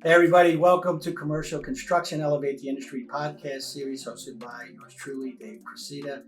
Hey everybody, welcome to Commercial Construction Elevate the Industry podcast series hosted by yours truly, Dave Cressida.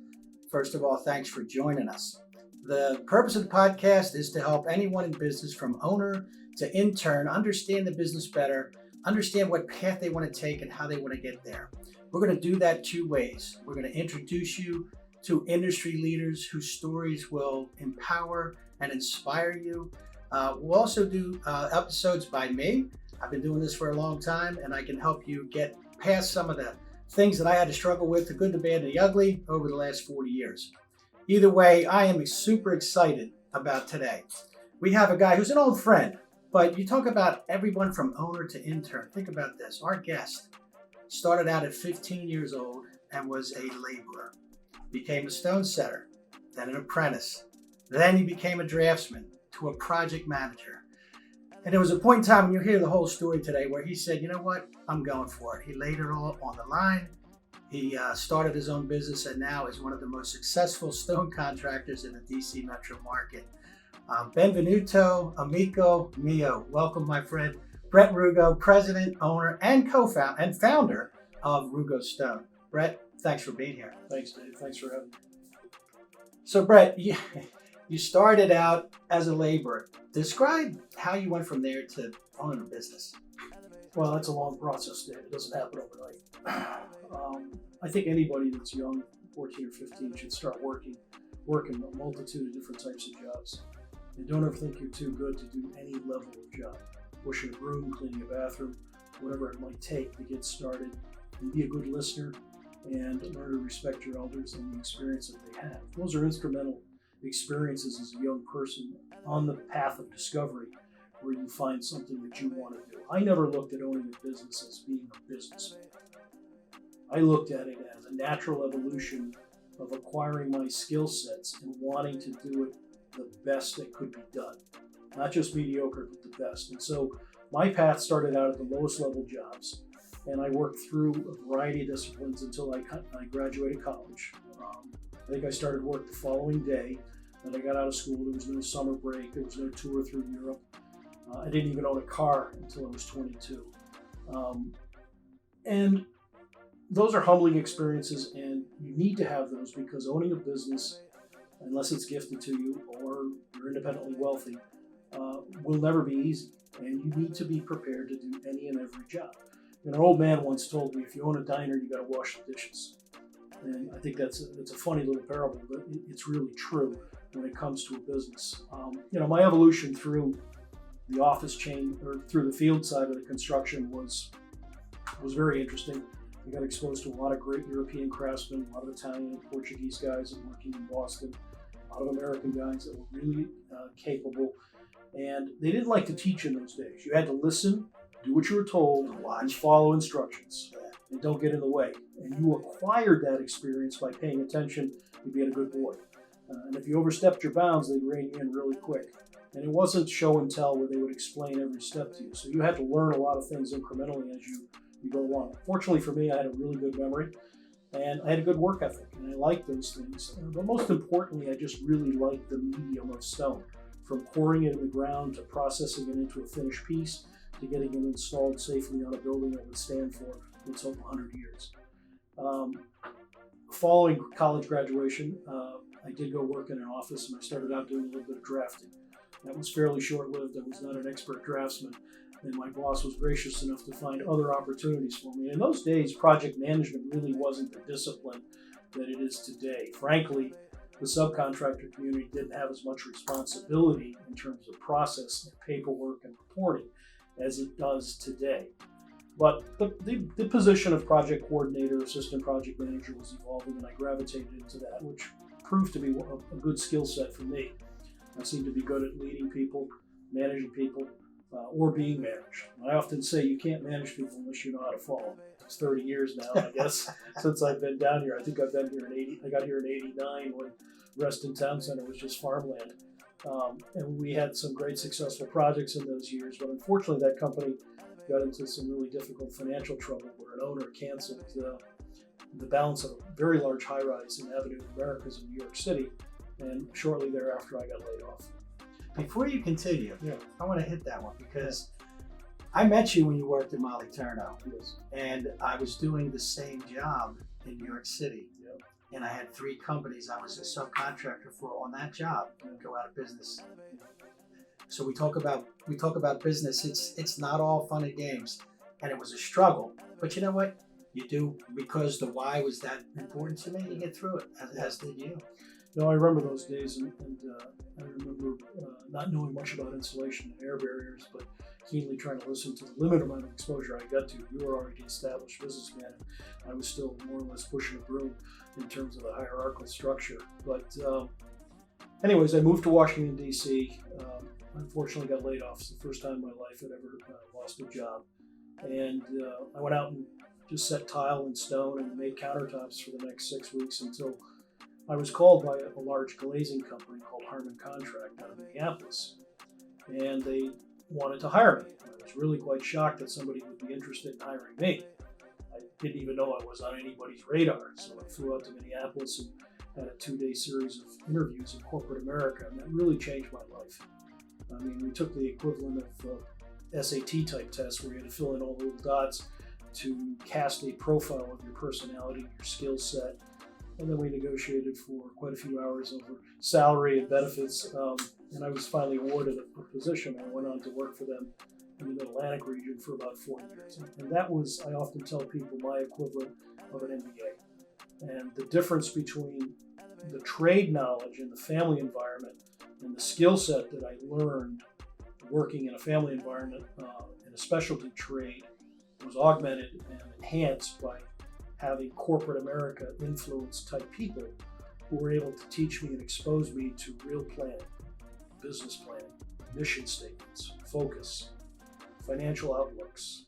First of all, thanks for joining us. The purpose of the podcast is to help anyone in business from owner to intern understand the business better, understand what path they want to take and how they want to get there. We're going to do that two ways. We're going to introduce you to industry leaders whose stories will empower and inspire you. We'll also do episodes by me. I've been doing this for a long time, and I can help you get past some of the things that I had to struggle with, the good, the bad, and the ugly, over the last 40 years. Either way, I am super excited about today. We have a guy who's an old friend, but you talk about everyone from owner to intern. Think about this. Our guest started out at 15 years old and was a laborer, became a stone setter, then an apprentice. Then he became a draftsman to a project manager. And there was a point in time when you hear the whole story today where he said, you know what, I'm going for it. He laid it all on the line. He started his own business and now is one of the most successful stone contractors in the DC metro market. Benvenuto, amico mio. Welcome, my friend, Brett Rugo, president, owner, and co-founder and founder of Rugo Stone. Brett, thanks for being here. Thanks, Dave. Thanks for having me. So, Brett, you started out as a laborer. Describe how you went from there to owning a business. Well, that's a long process, Dave. It doesn't happen overnight. I think anybody that's young, 14 or 15, should start working a multitude of different types of jobs. And don't ever think you're too good to do any level of job. Washing a broom, cleaning a bathroom, whatever it might take to get started. And be a good listener and learn to respect your elders and the experience that they have. Those are instrumental experiences as a young person on the path of discovery where you find something that you want to do. I never looked at owning a business as being a businessman. I looked at it as a natural evolution of acquiring my skill sets and wanting to do it the best that could be done. Not just mediocre, but the best. And so my path started out at the lowest level jobs, and I worked through a variety of disciplines until I graduated college. I think I started work the following day that I got out of school. There was no summer break. There was no tour through Europe. I didn't even own a car until I was 22. And those are humbling experiences, and you need to have those because owning a business, unless it's gifted to you or you're independently wealthy, will never be easy. And you need to be prepared to do any and every job. And an old man once told me, if you own a diner, you got to wash the dishes. And I think that's a funny little parable, but it's really true when it comes to a business. My evolution through the office chain or through the field side of the construction was very interesting. I got exposed to a lot of great European craftsmen, a lot of Italian and Portuguese guys and working in Boston, a lot of American guys that were really capable. And they didn't like to teach in those days. You had to listen, do what you were told, and follow instructions. And don't get in the way. And you acquired that experience by paying attention and being a good boy. And if you overstepped your bounds, they'd rein you in really quick. And it wasn't show and tell where they would explain every step to you. So you had to learn a lot of things incrementally as you go along. Fortunately for me, I had a really good memory and I had a good work ethic. And I liked those things. But most importantly, I just really liked the medium of stone. From pouring it in the ground to processing it into a finished piece to getting it installed safely on a building that would stand for, let's hope, 100 years. Following college graduation, I did go work in an office and I started out doing a little bit of drafting. That was fairly short-lived. I was not an expert draftsman, and my boss was gracious enough to find other opportunities for me. In those days, project management really wasn't the discipline that it is today. Frankly, the subcontractor community didn't have as much responsibility in terms of process and paperwork and reporting as it does today. But the position of project coordinator, assistant project manager was evolving, and I gravitated into that, which proved to be a good skill set for me. I seem to be good at leading people, managing people, or being managed. I often say you can't manage people unless you know how to follow. It's 30 years now, I guess, since I've been down here. I think I've been here in 80. I got here in 89 when Reston Town Center was just farmland. And we had some great successful projects in those years, but unfortunately that company got into some really difficult financial trouble where an owner canceled the balance of a very large high-rise in Avenue of Americas in New York City, and shortly thereafter I got laid off. Before you continue, Yeah. I want to hit that one because I met you when you worked at Molly Turno, Yes. and I was doing the same job in New York City. Yep. And I had 3 companies I was a subcontractor for on that job and go out of business. So we talk about business. It's not all fun and games, and it was a struggle. But you know what? You do, because the why was that important to me. You get through it, as did you. No, I remember those days, and I remember not knowing much about insulation and air barriers, but keenly trying to listen to the limited amount of exposure I got to. You were already an established businessman, and I was still more or less pushing a broom in terms of the hierarchical structure. But anyways, I moved to Washington, D.C. Unfortunately got laid off. It's the first time in my life I'd ever lost a job. And I went out and just set tile and stone and made countertops for the next 6 weeks until I was called by a large glazing company called Harmon Contract out of Minneapolis. And they wanted to hire me. I was really quite shocked that somebody would be interested in hiring me. I didn't even know I was on anybody's radar. So I flew out to Minneapolis and had a 2-day series of interviews in corporate America, and that really changed my life. I mean, we took the equivalent of SAT type tests where you had to fill in all the little dots to cast a profile of your personality, your skill set, and then we negotiated for quite a few hours over salary and benefits, and I was finally awarded a position. I went on to work for them in the Mid-Atlantic region for about 4 years, and that was, I often tell people, my equivalent of an MBA. And the difference between the trade knowledge in the family environment and the skill set that I learned working in a family environment in a specialty trade was augmented and enhanced by having corporate America influence type people who were able to teach me and expose me to real planning, business planning, mission statements, focus, financial outlooks.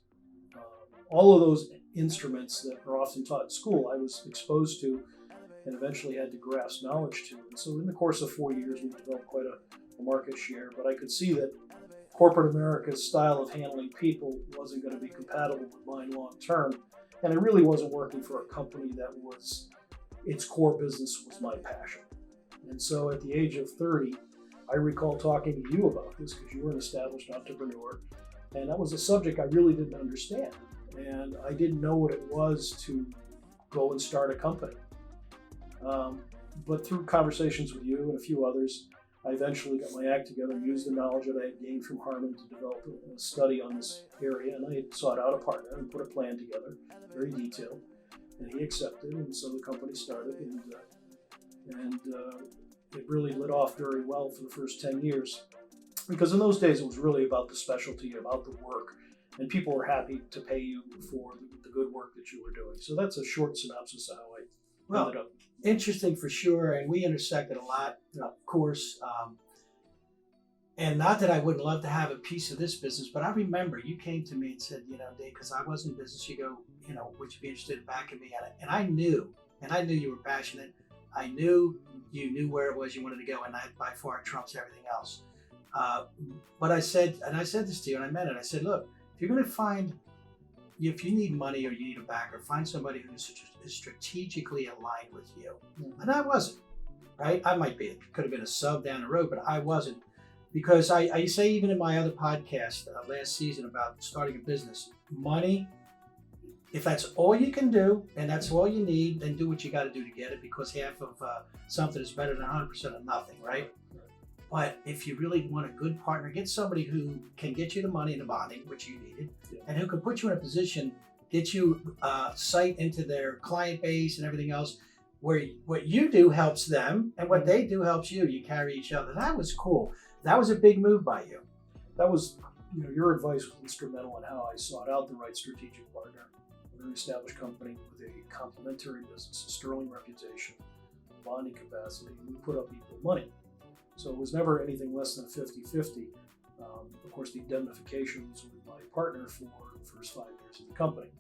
All of those instruments that are often taught in school, I was exposed to and eventually had to grasp knowledge to. And so in the course of 4 years, we developed quite a market share, but I could see that corporate America's style of handling people wasn't going to be compatible with mine long term. And it really wasn't working for a company that was, its core business was my passion. And so at the age of 30, I recall talking to you about this because you were an established entrepreneur. And that was a subject I really didn't understand. And I didn't know what it was to go and start a company. But through conversations with you and a few others, I eventually got my act together, used the knowledge that I had gained from Harmon to develop a study on this area, and I had sought out a partner and put a plan together, very detailed, and he accepted, and so the company started, and it really lit off very well for the first 10 years, because in those days it was really about the specialty, about the work, and people were happy to pay you for the good work that you were doing. So that's a short synopsis of how I ended up. Interesting for sure, and we intersected a lot, of course. And not that I wouldn't love to have a piece of this business, but I remember you came to me and said, Dave, because I was in business, you go, would you be interested in backing me at it? And I knew you were passionate. I knew you knew where it was you wanted to go, and that by far trumps everything else. But I said this to you, and I meant it. I said, look, if you need money or you need a backer, find somebody who's strategically aligned with you. And I wasn't, right? I could have been a sub down the road, but I wasn't. Because I say, even in my other podcast last season about starting a business, money, if that's all you can do and that's all you need, then do what you got to do to get it, because half of something is better than 100% of nothing, right? But if you really want a good partner, get somebody who can get you the money and the bonding, which you needed, and who can put you in a position, get you sight into their client base and everything else, where what you do helps them and what they do helps you. You carry each other. That was cool. That was a big move by you. That was, your advice was instrumental in how I sought out the right strategic partner. A very established company with a complementary business, a sterling reputation, bonding capacity, and we put up equal money. So it was never anything less than 50-50. Of course, the indemnification was with my partner for the first 5 years of the company.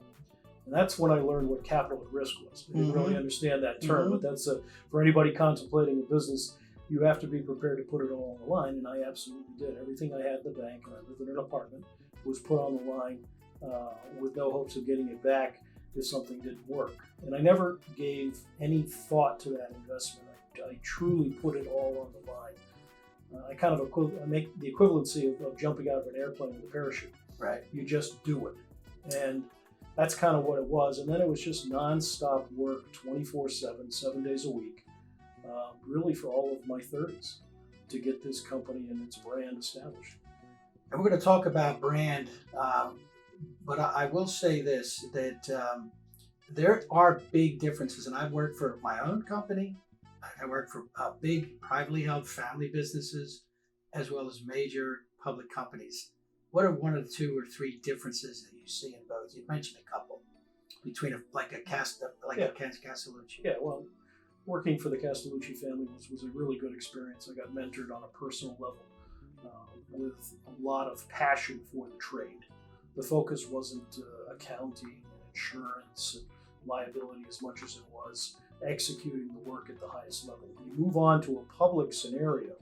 And that's when I learned what capital at risk was. I didn't really understand that term, but that's for anybody contemplating a business, you have to be prepared to put it all on the line, and I absolutely did. Everything I had in the bank, and I lived in an apartment, was put on the line with no hopes of getting it back if something didn't work. And I never gave any thought to that investment. I truly put it all on the line. I kind of make the equivalency of jumping out of an airplane with a parachute. Right. You just do it. And that's kind of what it was. And then it was just nonstop work, 24/7, 7 days a week, really for all of my 30s to get this company and its brand established. And we're going to talk about brand, but I will say this, that there are big differences. And I've worked for my own company. I work for big privately held family businesses, as well as major public companies. What are one or two or three differences that you see in both? You mentioned a couple between a Castellucci. Yeah, well, working for the Castellucci family was a really good experience. I got mentored on a personal level with a lot of passion for the trade. The focus wasn't accounting and insurance and liability as much as it was executing the work at the highest level. When you move on to a public scenario,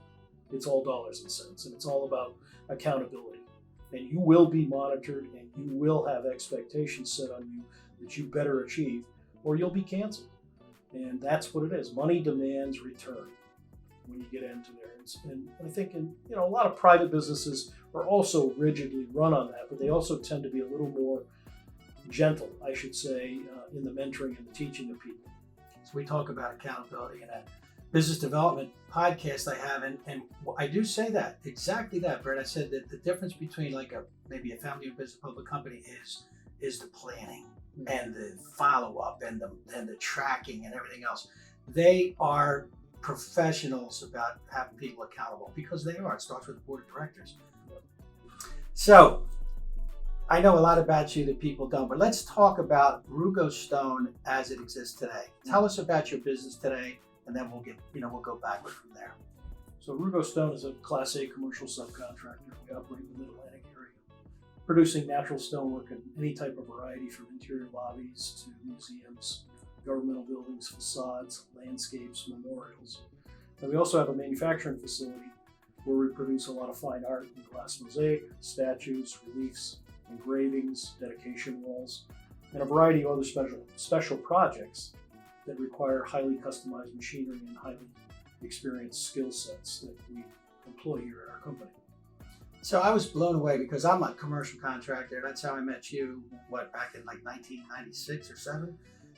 it's all dollars and cents, and it's all about accountability. And you will be monitored, and you will have expectations set on you that you better achieve, or you'll be canceled. And that's what it is. Money demands return when you get into there. And I think a lot of private businesses are also rigidly run on that, but they also tend to be a little more gentle, I should say, in the mentoring and the teaching of people. So we talk about accountability in a business development podcast I have, and I do say that, exactly that, Brett. I said that the difference between maybe a family-owned business public company is the planning and the follow-up and the tracking and everything else. They are professionals about having people accountable, because they are. It starts with the board of directors. So I know a lot about you that people don't, but let's talk about Rugo Stone as it exists today. Tell us about your business today, and then we'll go backward from there. So Rugo Stone is a Class A commercial subcontractor. We operate in the Mid-Atlantic area, producing natural stonework in any type of variety, from interior lobbies to museums, governmental buildings, facades, landscapes, memorials. And we also have a manufacturing facility where we produce a lot of fine art in glass mosaic, statues, reliefs, engravings, dedication walls, and a variety of other special projects that require highly customized machinery and highly experienced skill sets that we employ here at our company. So I was blown away, because I'm a commercial contractor. That's how I met you, back in 1996 or 7?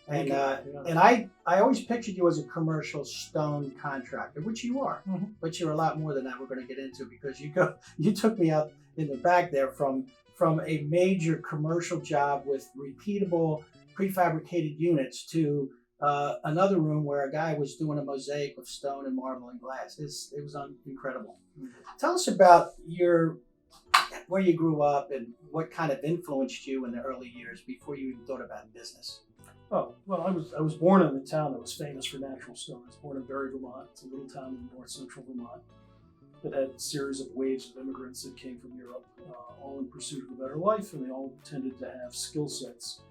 And and I always pictured you as a commercial stone contractor, which you are, but you're a lot more than that. We're going to get into, because you took me out in the back there from a major commercial job with repeatable prefabricated units to another room where a guy was doing a mosaic of stone and marble and glass. It was incredible. Tell us about where you grew up and what kind of influenced you in the early years before you even thought about business. Oh, well, I was born in a town that was famous for natural stone. I was born in Barre, Vermont. It's a little town in north central Vermont that had a series of waves of immigrants that came from Europe, all in pursuit of a better life, and they all tended to have skill sets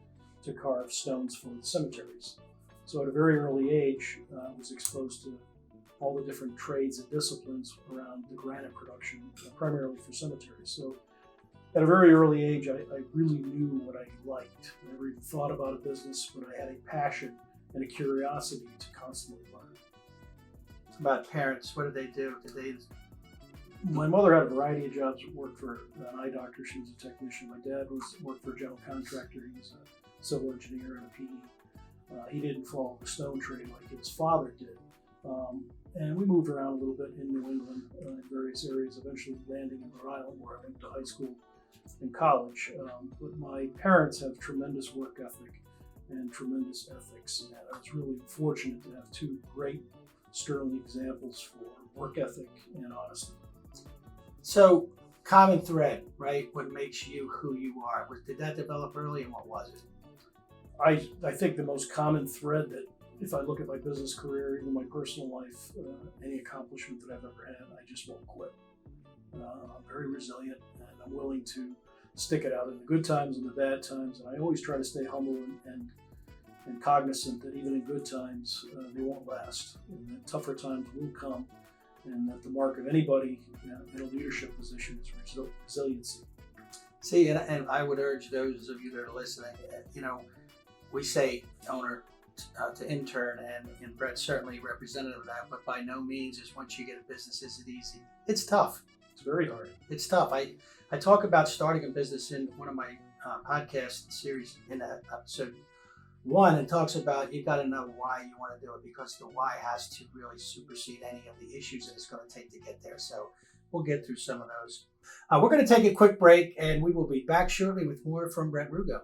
to carve stones for the cemeteries. So at a very early age, I was exposed to all the different trades and disciplines around the granite production, primarily for cemeteries. So at a very early age, I really knew what I liked. I never even thought about a business, but I had a passion and a curiosity to constantly learn. It's about parents. What did they do? My mother had a variety of jobs. Worked for an eye doctor. She was a technician. My dad worked for a general contractor. He was a civil engineer and a PE. He didn't follow the stone trade like his father did. And we moved around a little bit in New England in various areas, eventually landing in Rhode Island, where I went to high school and college. But my parents have tremendous work ethic and tremendous ethics. And I was really fortunate to have two great sterling examples for work ethic and honesty. So, common thread, right? What makes you who you are? Did that develop early, and what was it? I think the most common thread that, if I look at my business career, even my personal life, any accomplishment that I've ever had, I just won't quit. I'm very resilient, and I'm willing to stick it out in the good times and the bad times. And I always try to stay humble and cognizant that even in good times, they won't last, and that tougher times will come, and that the mark of anybody in a leadership position is resiliency. See, and I would urge those of you that are listening, we say owner to intern, and Brett's certainly representative of that, but by no means is once you get a business, is it easy. It's tough. It's very hard. It's tough. I talk about starting a business in one of my podcast series in episode 1. It talks about you got to know why you want to do it, because the why has to really supersede any of the issues that it's going to take to get there. So we'll get through some of those. We're going to take a quick break, and we will be back shortly with more from Brett Rugo.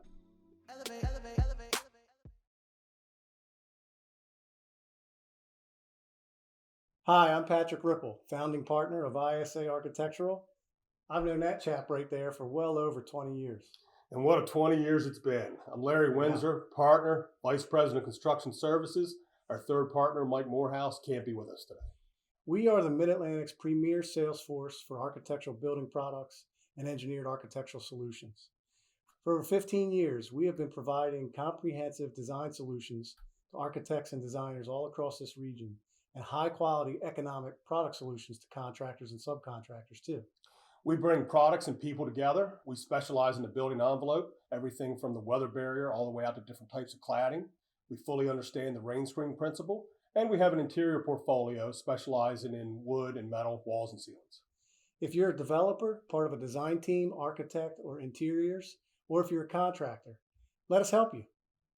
Hi, I'm Patrick Ripple, founding partner of ISA Architectural. I've known that chap right there for well over 20 years. And what a 20 years it's been. I'm Larry Windsor, partner, vice president of construction services. Our third partner, Mike Morehouse, can't be with us today. We are the Mid-Atlantic's premier sales force for architectural building products and engineered architectural solutions. For over 15 years, we have been providing comprehensive design solutions to architects and designers all across this region, and high-quality economic product solutions to contractors and subcontractors too. We bring products and people together. We specialize in the building envelope, everything from the weather barrier all the way out to different types of cladding. We fully understand the rain screen principle, and we have an interior portfolio specializing in wood and metal walls and ceilings. If you're a developer, part of a design team, architect, or interiors, or if you're a contractor, let us help you.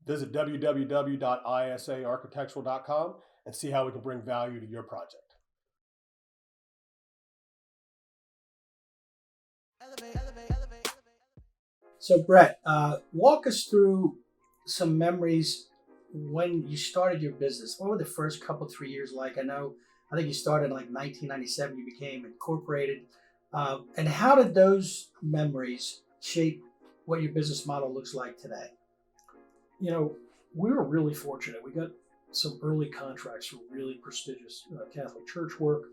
Visit www.isaarchitectural.com and see how we can bring value to your project. So Brett, walk us through some memories when you started your business. What were the first couple, 3 years like? I think you started in like 1997, you became incorporated. And how did those memories shape what your business model looks like today? You know, we were really fortunate. We got some early contracts for really prestigious Catholic church work,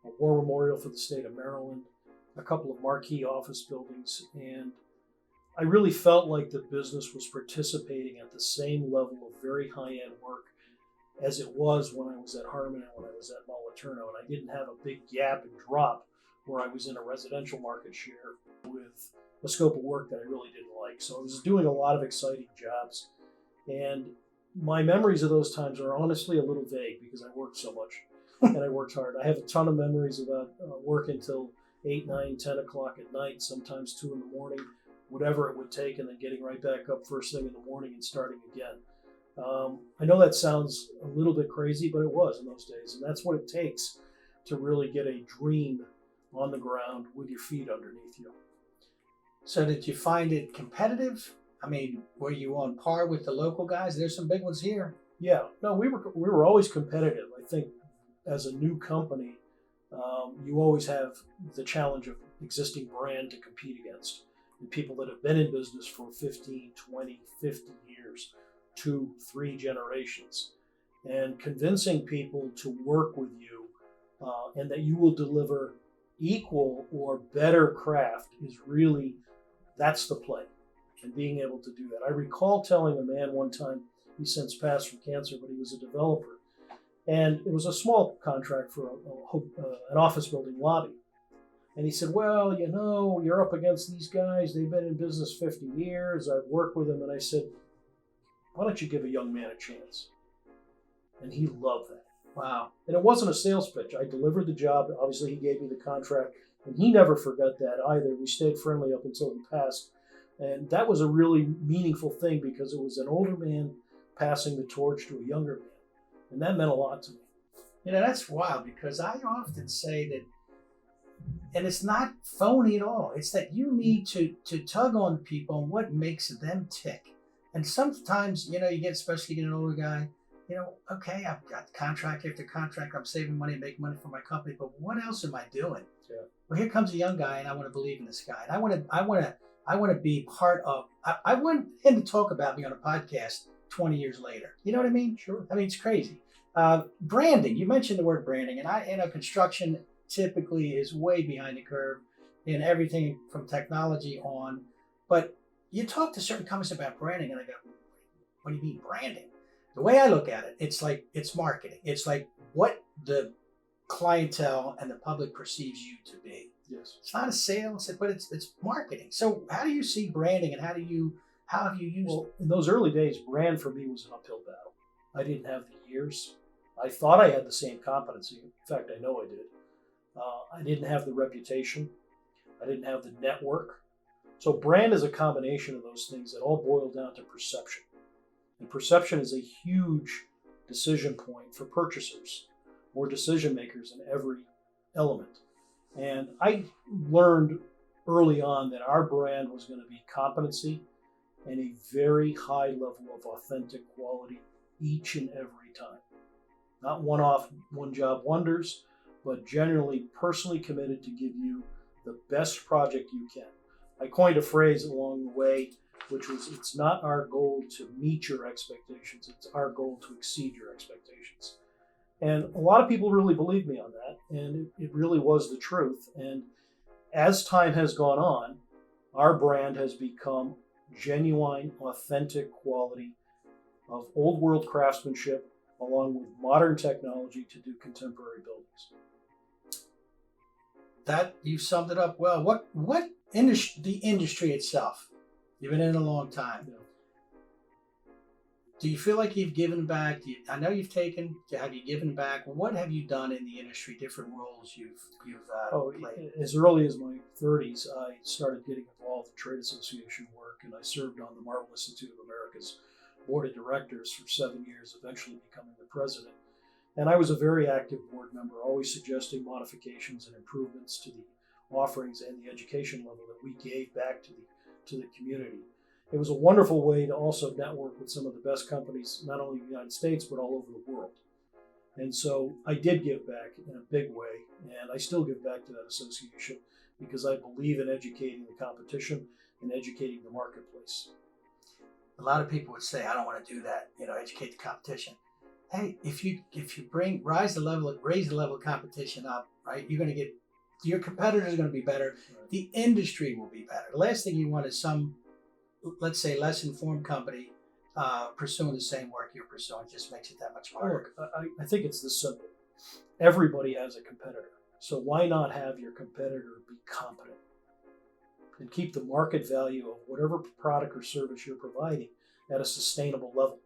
a war memorial for the state of Maryland, a couple of marquee office buildings, and I really felt like the business was participating at the same level of very high-end work as it was when I was at Harmon and when I was at Moliterno, and I didn't have a big gap and drop where I was in a residential market share with a scope of work that I really didn't like. So I was doing a lot of exciting jobs, and my memories of those times are honestly a little vague because I worked so much and I worked hard. I have a ton of memories about working till 8, 9, 10 o'clock at night, sometimes 2 in the morning, whatever it would take, and then getting right back up first thing in the morning and starting again. I know that sounds a little bit crazy, but it was in those days, and that's what it takes to really get a dream on the ground with your feet underneath you. So did you find it competitive? I mean, were you on par with the local guys? There's some big ones here. Yeah, no, we were always competitive. I think as a new company, you always have the challenge of existing brand to compete against, and people that have been in business for 15, 20, 50 years, 2, 3 generations, and convincing people to work with you and that you will deliver equal or better craft is really, that's the play, and being able to do that. I recall telling a man one time, he's since passed from cancer, but he was a developer, and it was a small contract for an office building lobby. And he said, well, you know, you're up against these guys. They've been in business 50 years. I've worked with them. And I said, why don't you give a young man a chance? And he loved that. Wow. And it wasn't a sales pitch. I delivered the job. Obviously, he gave me the contract. And he never forgot that either. We stayed friendly up until he passed. And that was a really meaningful thing because it was an older man passing the torch to a younger man. And that meant a lot to me. You know, that's wild because I often say that, and it's not phony at all. It's that you need to tug on people on what makes them tick. And sometimes, you know, especially get an older guy, you know, okay, I've got contract after contract. I'm saving money, making money for my company, but what else am I doing? Yeah. Well, here comes a young guy, and I want to believe in this guy. And I want to be part of. I want him to talk about me on a podcast 20 years later. You know what I mean? Sure. I mean, it's crazy. Branding. You mentioned the word branding, and construction typically is way behind the curve in everything from technology on. But you talk to certain companies about branding, and I go, "What do you mean branding?" The way I look at it, it's like it's marketing. It's like what the clientele and the public perceives you to be. Yes. It's not a sale, but it's marketing. So how do you see branding, and how have you used Well, in those early days, brand for me was an uphill battle. I didn't have the years. I thought I had the same competency. In fact, I know I did. I didn't have the reputation. I didn't have the network. So brand is a combination of those things that all boil down to perception. And perception is a huge decision point for purchasers or decision makers in every element. And I learned early on that our brand was going to be competency and a very high level of authentic quality each and every time. Not one-off, one-job wonders, but generally personally committed to give you the best project you can. I coined a phrase along the way, which was, it's not our goal to meet your expectations, it's our goal to exceed your expectations. And a lot of people really believe me on that, and it really was the truth. And as time has gone on, our brand has become genuine, authentic quality of old world craftsmanship along with modern technology to do contemporary buildings. That you summed it up well. What industry, the industry itself? You've been in it a long time. Yeah. Do you feel like you've given back? I know you've taken. Have you given back? What have you done in the industry? Different roles you've played. As early as my 30s, I started getting involved in trade association work, and I served on the Marble Institute of America's board of directors for 7 years, eventually becoming the president. And I was a very active board member, always suggesting modifications and improvements to the offerings and the education level that we gave back to the community. It was a wonderful way to also network with some of the best companies, not only in the United States, but all over the world. And so I did give back in a big way, and I still give back to that association because I believe in educating the competition and educating the marketplace. A lot of people would say, I don't want to do that, educate the competition. Hey, if you raise the level of competition up, right, you're going to get, your competitors are going to be better. Right. The industry will be better. The last thing you want is some, let's say, less informed company pursuing the same work you're pursuing. It just makes it that much harder. Look, I think it's this simple. Everybody has a competitor. So why not have your competitor be competent and keep the market value of whatever product or service you're providing at a sustainable level?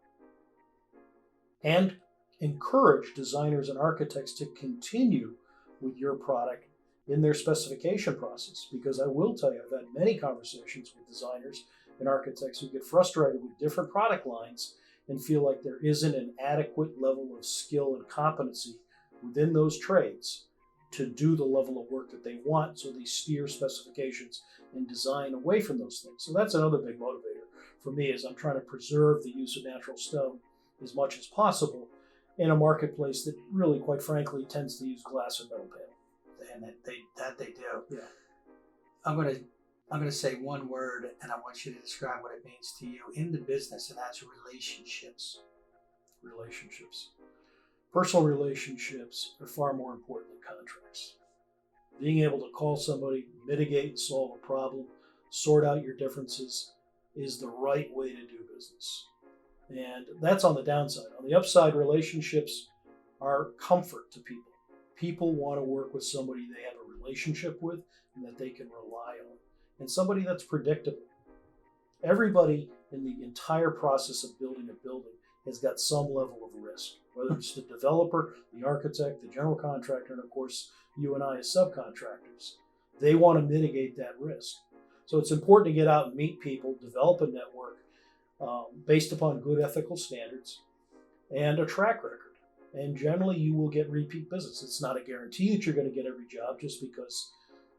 And encourage designers and architects to continue with your product in their specification process. Because I will tell you, I've had many conversations with designers and architects who get frustrated with different product lines and feel like there isn't an adequate level of skill and competency within those trades to do the level of work that they want, so they steer specifications and design away from those things. So that's another big motivator for me, is I'm trying to preserve the use of natural stone as much as possible in a marketplace that really, quite frankly, tends to use glass and metal panel. And they do. Yeah. I'm gonna say one word, and I want you to describe what it means to you in the business, and that's relationships. Relationships. Personal relationships are far more important than contracts. Being able to call somebody, mitigate and solve a problem, sort out your differences is the right way to do business. And that's on the downside. On the upside, relationships are comfort to people. People want to work with somebody they have a relationship with and that they can rely on, and somebody that's predictable. Everybody in the entire process of building a building has got some level of risk, whether it's the developer, the architect, the general contractor, and of course, you and I as subcontractors. They want to mitigate that risk. So it's important to get out and meet people, develop a network based upon good ethical standards and a track record. And generally, you will get repeat business. It's not a guarantee that you're going to get every job just because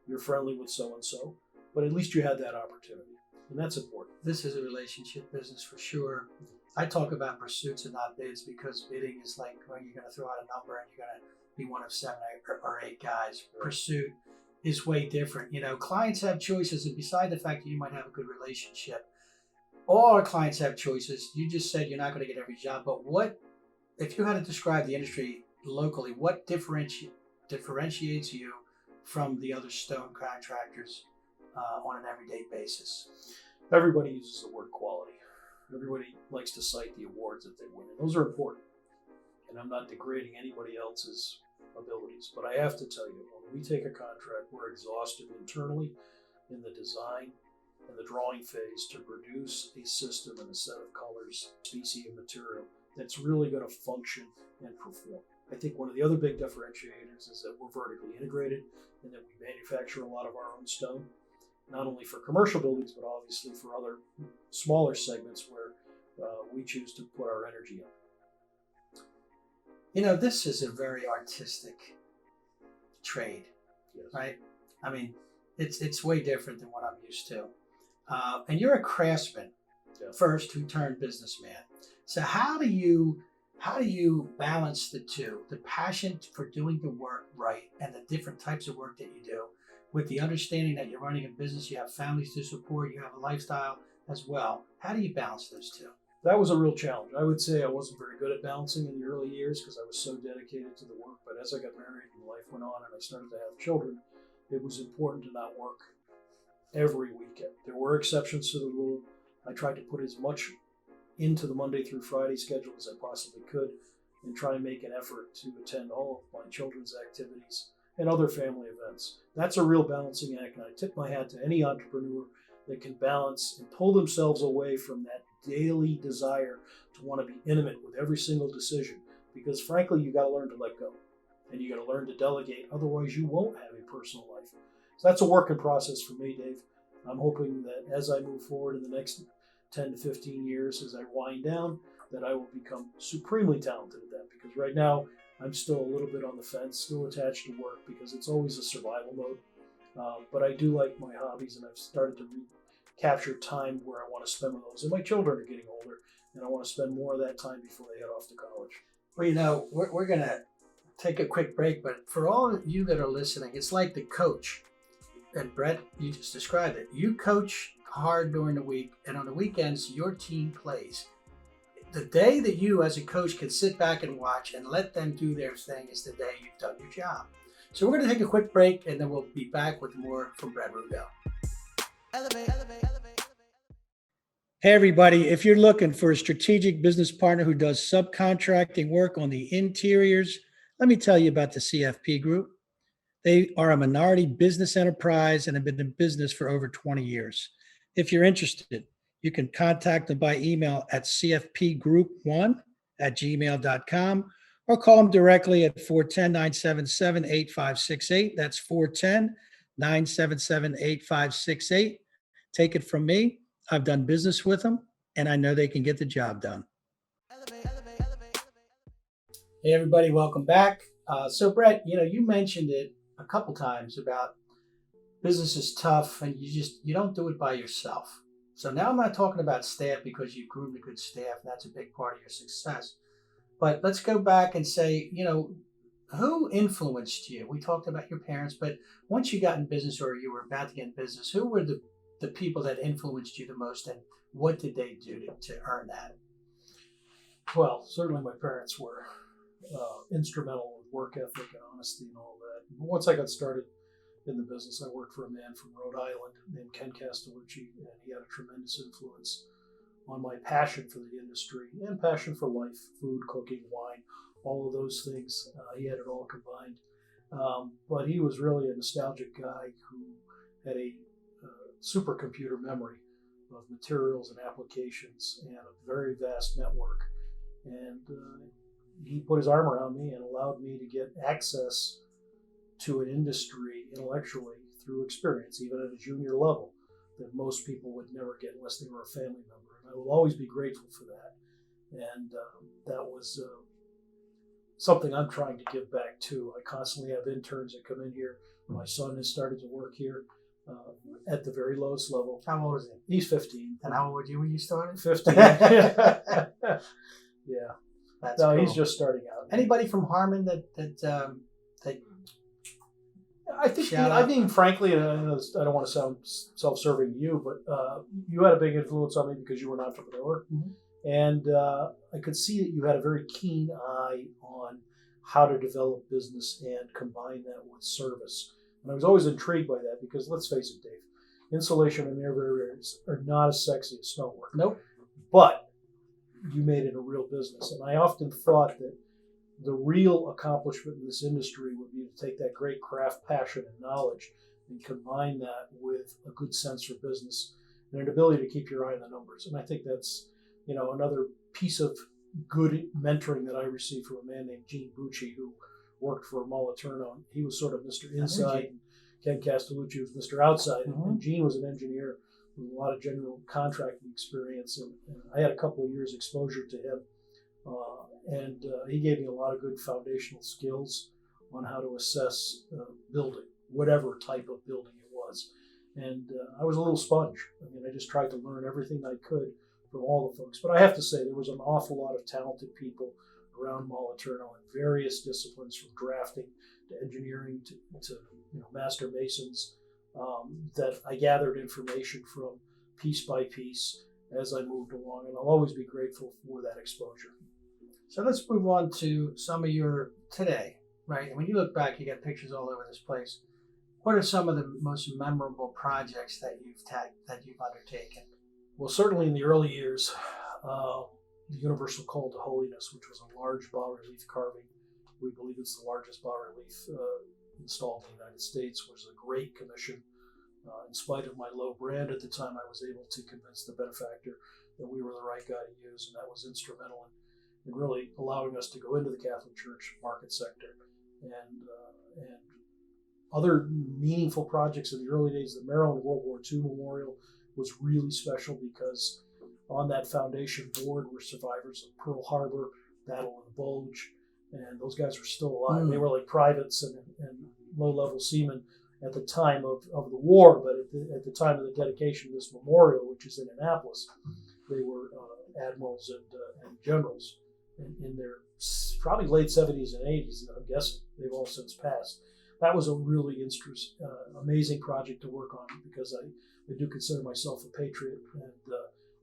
you're friendly with so-and-so, but at least you had that opportunity. And that's important. This is a relationship business for sure. I talk about pursuits and not bids, because bidding is like when you're going to throw out a number and you're going to be one of 7 or 8 guys. Right. Pursuit is way different. Clients have choices, and beside the fact that you might have a good relationship, all our clients have choices. You just said you're not going to get every job, but what, if you had to describe the industry locally, what differentiates you from the other stone contractors on an everyday basis? Everybody uses the word quality. Everybody likes to cite the awards that they win, and those are important. And I'm not degrading anybody else's abilities, but I have to tell you, when we take a contract, we're exhausted internally in the design and the drawing phase to produce a system and a set of colors, species of material that's really going to function and perform. I think one of the other big differentiators is that we're vertically integrated and that we manufacture a lot of our own stone, not only for commercial buildings, but obviously for other smaller segments where we choose to put our energy in. This is a very artistic trade, Yes. right? I mean, it's way different than what I'm used to. And you're a craftsman first who turned businessman. So how do you balance the two, the passion for doing the work right and the different types of work that you do, with the understanding that you're running a business, you have families to support, you have a lifestyle as well? How do you balance those two? That was a real challenge. I would say I wasn't very good at balancing in the early years because I was so dedicated to the work. But as I got married and life went on and I started to have children, it was important to not work every weekend. There were exceptions to the rule. I tried to put as much into the Monday through Friday schedule as I possibly could and try and make an effort to attend all of my children's activities and other family events. That's a real balancing act, and I tip my hat to any entrepreneur that can balance and pull themselves away from that daily desire to want to be intimate with every single decision, because frankly, you got to learn to let go and you got to learn to delegate. Otherwise, you won't have a personal life. So that's a work in process for me, Dave. I'm hoping that as I move forward in the next 10 to 15 years, as I wind down, that I will become supremely talented at that. Because right now, I'm still a little bit on the fence, still attached to work because it's always a survival mode. But I do like my hobbies, and I've started to capture time where I want to spend with those. And my children are getting older, and I want to spend more of that time before they head off to college. Well, we're going to take a quick break, but for all of you that are listening, it's like the coach. And Brett, you just described it. You coach hard during the week, and on the weekends, your team plays. The day that you, as a coach, can sit back and watch and let them do their thing is the day you've done your job. So we're going to take a quick break, and then we'll be back with more from Brett Rugo. Elevate, elevate, elevate. Hey, everybody. If you're looking for a strategic business partner who does subcontracting work on the interiors, let me tell you about the CFP Group. They are a minority business enterprise and have been in business for over 20 years. If you're interested, you can contact them by email at cfpgroup1@gmail.com or call them directly at 410-977-8568. That's 410-977-8568. Take it from me. I've done business with them, and I know they can get the job done. Hey, everybody. Welcome back. So, Brett, you mentioned it a couple times about business is tough and you don't do it by yourself. So now I'm not talking about staff because you've groomed a good staff. That's a big part of your success. But let's go back and say, who influenced you? We talked about your parents, but once you got in business or you were about to get in business, who were the people that influenced you the most, and what did they do to earn that? Well, certainly my parents were instrumental with work ethic and honesty and all that. But once I got started in the business, I worked for a man from Rhode Island named Ken Castellucci, and he had a tremendous influence on my passion for the industry and passion for life, food, cooking, wine, all of those things. He had it all combined. But he was really a nostalgic guy who had a supercomputer memory of materials and applications and a very vast network. And he put his arm around me and allowed me to get access to an industry intellectually through experience, even at a junior level, that most people would never get unless they were a family member. And I will always be grateful for that. And that was something I'm trying to give back to. I constantly have interns that come in here. My son has started to work here at the very lowest level. How old is he? He's 15. And how old were you when you started? 15. Yeah. That's No, cool. he's just starting out. Anybody from Harmon that I think, shout I out? mean, frankly, I don't want to sound self-serving to you, but you had a big influence on me because you were an entrepreneur. Mm-hmm. And I could see that you had a very keen eye on how to develop business and combine that with service. And I was always intrigued by that because, let's face it, Dave, insulation and air barriers are not as sexy as stonework. Nope. But you made it a real business. And I often thought that the real accomplishment in this industry would be to take that great craft passion and knowledge and combine that with a good sense for business and an ability to keep your eye on the numbers. And I think that's, another piece of good mentoring that I received from a man named Gene Bucci, who worked for Moliterno. He was sort of Mr. Inside, and Ken Castellucci was Mr. Outside. And Gene was an engineer with a lot of general contracting experience, and I had a couple of years exposure to him. And he gave me a lot of good foundational skills on how to assess building, whatever type of building it was. And I was a little sponge. I mean, I just tried to learn everything I could from all the folks. But I have to say, there was an awful lot of talented people around Moliterno in various disciplines, from drafting to engineering to master masons, that I gathered information from piece by piece as I moved along. And I'll always be grateful for that exposure. So let's move on to some of your today, right? And when you look back, you got pictures all over this place. What are some of the most memorable projects that you've undertaken? Well, certainly in the early years, the Universal Call to Holiness, which was a large bas-relief carving. We believe it's the largest bas-relief installed in the United States, was a great commission. In spite of my low brand at the time, I was able to convince the benefactor that we were the right guy to use, and that was instrumental in really allowing us to go into the Catholic Church market sector. And other meaningful projects in the early days, the Maryland World War II Memorial was really special because on that foundation board were survivors of Pearl Harbor, Battle of the Bulge, and those guys were still alive. They were like privates and low-level seamen at the time of the war, but at the time of the dedication of this memorial, which is in Annapolis, they were admirals and generals in their probably late 70s and 80s, I'm guessing. They've all since passed. That was a really amazing project to work on because I do consider myself a patriot, and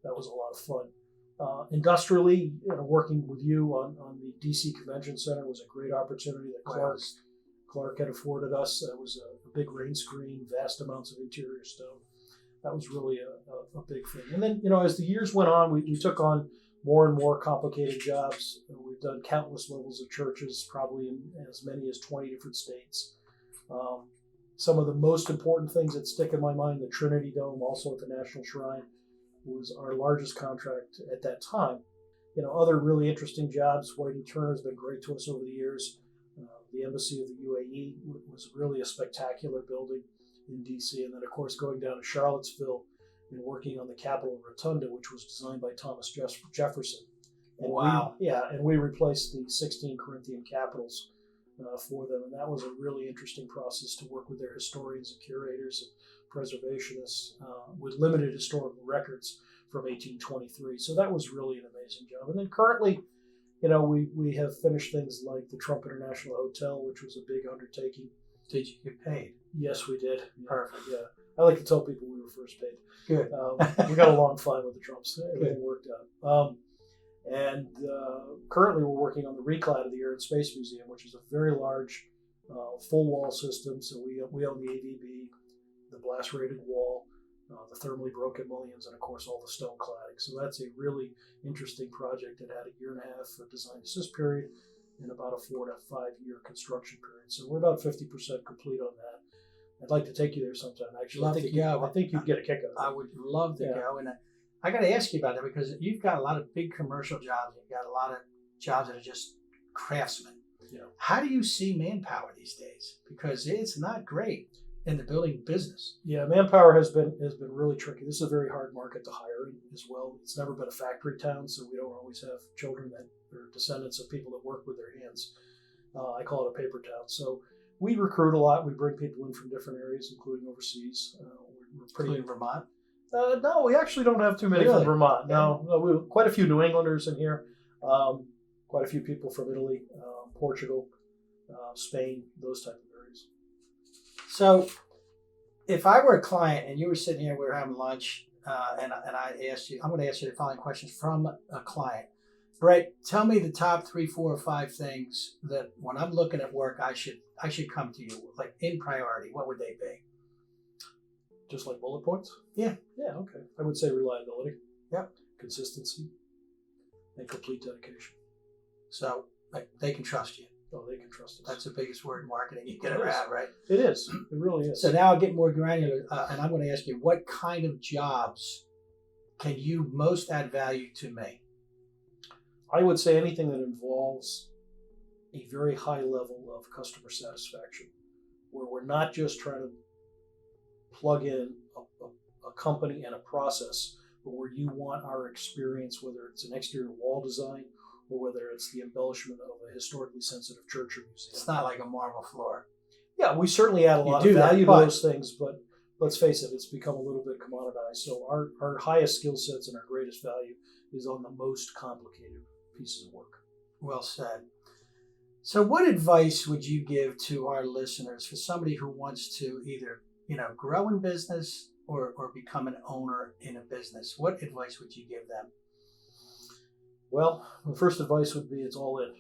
that was a lot of fun. Industrially, working with you on the DC Convention Center was a great opportunity that Clark had afforded us. That was a big rain screen, vast amounts of interior stone. That was really a big thing. And then, as the years went on, we took on more and more complicated jobs. We've done countless levels of churches, probably in as many as 20 different states. Some of the most important things that stick in my mind, the Trinity Dome, also at the National Shrine, was our largest contract at that time. Other really interesting jobs, Whiting Turner has been great to us over the years. The Embassy of the UAE was really a spectacular building in DC. And then, of course, going down to Charlottesville and working on the Capitol Rotunda, which was designed by Thomas Jefferson. And wow. We replaced the 16 Corinthian capitals for them. And that was a really interesting process to work with their historians and curators and preservationists with limited historical records from 1823. So that was really an amazing job. And then currently, we have finished things like the Trump International Hotel, which was a big undertaking. Did you get paid? Yes, we did. Perfect. Yeah. I like to tell people we were first paid. Good. We got along fine with the Trumps. Everything worked out. And currently we're working on the reclad of the Air and Space Museum, which is a very large full wall system. So we own the AVB, the blast rated wall, the thermally broken mullions, and of course all the stone cladding. So that's a really interesting project that had a 1.5 year of design assist period and about a 4 to 5 year construction period. So we're about 50% complete on that. I'd like to take you there sometime. Actually, I think you'd get a kick out of it. I would love to go. And I got to ask you about that because you've got a lot of big commercial jobs. You've got a lot of jobs that are just craftsmen. Yeah. How do you see manpower these days? Because it's not great in the building business. Yeah, manpower has been really tricky. This is a very hard market to hire in as well. It's never been a factory town, so we don't always have children that are descendants of people that work with their hands. I call it a paper town. So we recruit a lot. We bring people in from different areas, including overseas. We're pretty Including Vermont? No, we actually don't have too many from Vermont. No, we have quite a few New Englanders in here. Quite a few people from Italy, Portugal, Spain, those type of areas. So if I were a client and you were sitting here, we were having lunch, and I asked you, I'm going to ask you the following questions from a client. Brett, tell me the top 3, 4, or 5 things that when I'm looking at work, I should come to you, like in priority. What would they be? Just like bullet points? Yeah. Yeah, okay. I would say reliability. Yep. Consistency. And complete dedication. So they can trust you. Oh, they can trust us. That's the biggest word in marketing you get around, right? It is. It really is. So now I'll get more granular, and I'm going to ask you, what kind of jobs can you most add value to me? I would say anything that involves a very high level of customer satisfaction, where we're not just trying to plug in a company and a process, but where you want our experience, whether it's an exterior wall design or whether it's the embellishment of a historically sensitive church or museum. It's not like a marble floor. Yeah, we certainly add a lot of value to those things, but let's face it, it's become a little bit commoditized. So our highest skill sets and our greatest value is on the most complicated pieces of work. Well said. So what advice would you give to our listeners for somebody who wants to either, grow in business or become an owner in a business? What advice would you give them? Well, the first advice would be it's all in,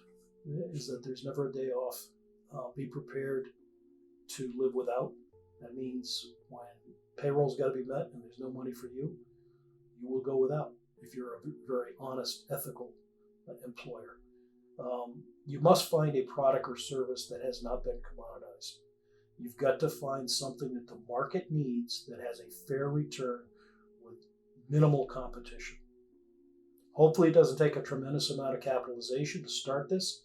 is that there's never a day off. Be prepared to live without. That means when payroll's got to be met and there's no money for you, you will go without if you're a very honest, ethical employer. You must find a product or service that has not been commoditized. You've got to find something that the market needs that has a fair return with minimal competition. Hopefully it doesn't take a tremendous amount of capitalization to start this,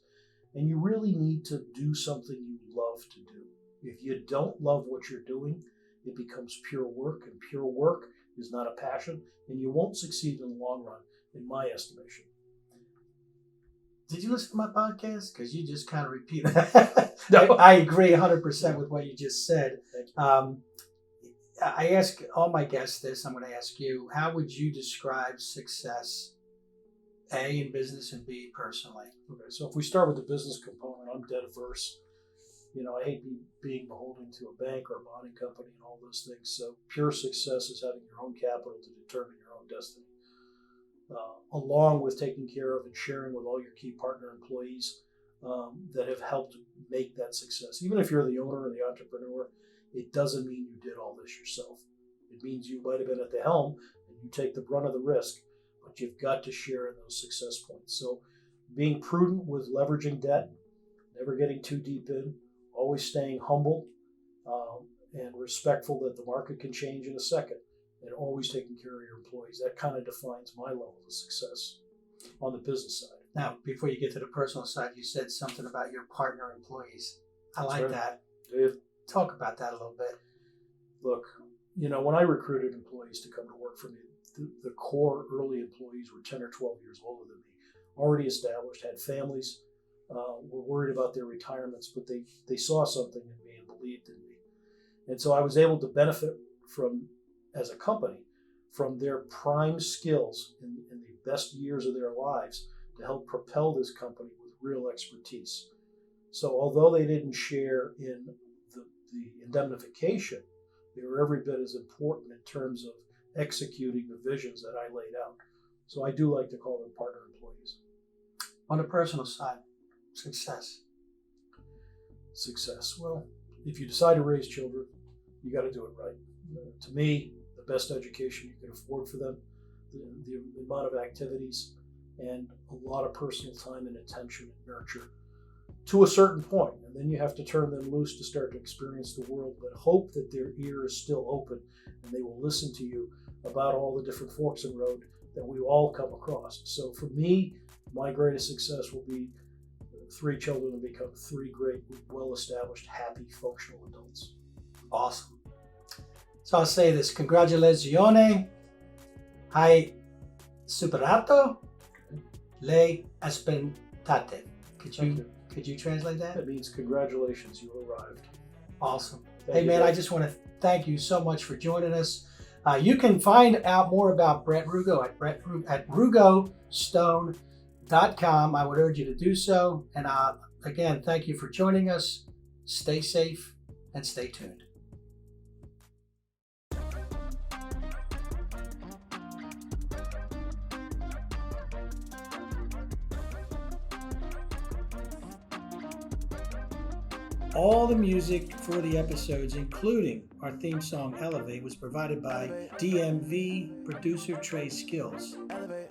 and you really need to do something you love to do. If you don't love what you're doing, it becomes pure work, and pure work is not a passion, and you won't succeed in the long run, in my estimation. Did you listen to my podcast? Because you just kind of repeated. No. I agree 100% with what you just said. I ask all my guests this. I'm going to ask you, how would you describe success, A, in business and B, personally? Okay, so if we start with the business component, I'm debt averse. I hate being beholden to a bank or a bonding company and all those things. So pure success is having your own capital to determine your own destiny. Along with taking care of and sharing with all your key partner employees that have helped make that success. Even if you're the owner or the entrepreneur, it doesn't mean you did all this yourself. It means you might have been at the helm and you take the brunt of the risk, but you've got to share in those success points. So being prudent with leveraging debt, never getting too deep in, always staying humble and respectful that the market can change in a second, and always taking care of your employees. That kind of defines my level of success on the business side. Now, before you get to the personal side, you said something about your partner employees. I That's like right. that. Dave, Talk about that a little bit. look, when I recruited employees to come to work for me, the core early employees were 10 or 12 years older than me, already established, had families, were worried about their retirements, but they saw something in me and believed in me. And so I was able to benefit from, as a company, from their prime skills in the best years of their lives to help propel this company with real expertise. So although they didn't share in the indemnification, they were every bit as important in terms of executing the visions that I laid out. So I do like to call them partner employees. On the personal side, success. Success. Well, if you decide to raise children, you got to do it right. To me, the best education you can afford for them, the amount of activities, and a lot of personal time and attention and nurture to a certain point. And then you have to turn them loose to start to experience the world, but hope that their ear is still open and they will listen to you about all the different forks in the road that we all come across. So for me, my greatest success will be 3 children and become 3 great, well-established, happy, functional adults. Awesome. So I'll say this: congratulazione, hai superato le aspettate. Could you translate that? That means congratulations, you arrived. Awesome. Thank Hey you, man, Dave. I just want to thank you so much for joining us. You can find out more about Brett Rugo at rugostone.com. I would urge you to do so. And again, thank you for joining us. Stay safe and stay tuned. All the music for the episodes, including our theme song Elevate, was provided by DMV producer Trey Skills.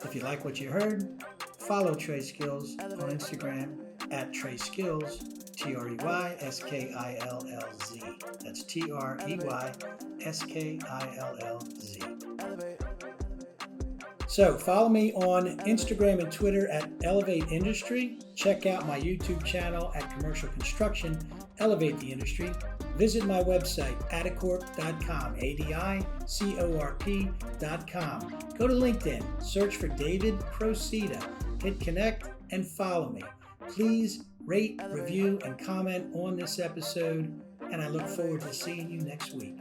If you like what you heard, follow Trey Skills on Instagram at Trey Skills, TreySkillz. That's TreySkillz. So follow me on Instagram and Twitter at Elevate Industry. Check out my YouTube channel at Commercial Construction, Elevate the Industry. Visit my website, adicorp.com, adicorp.com. Go to LinkedIn, search for David Procida, hit connect, and follow me. Please rate, review, and comment on this episode, and I look forward to seeing you next week.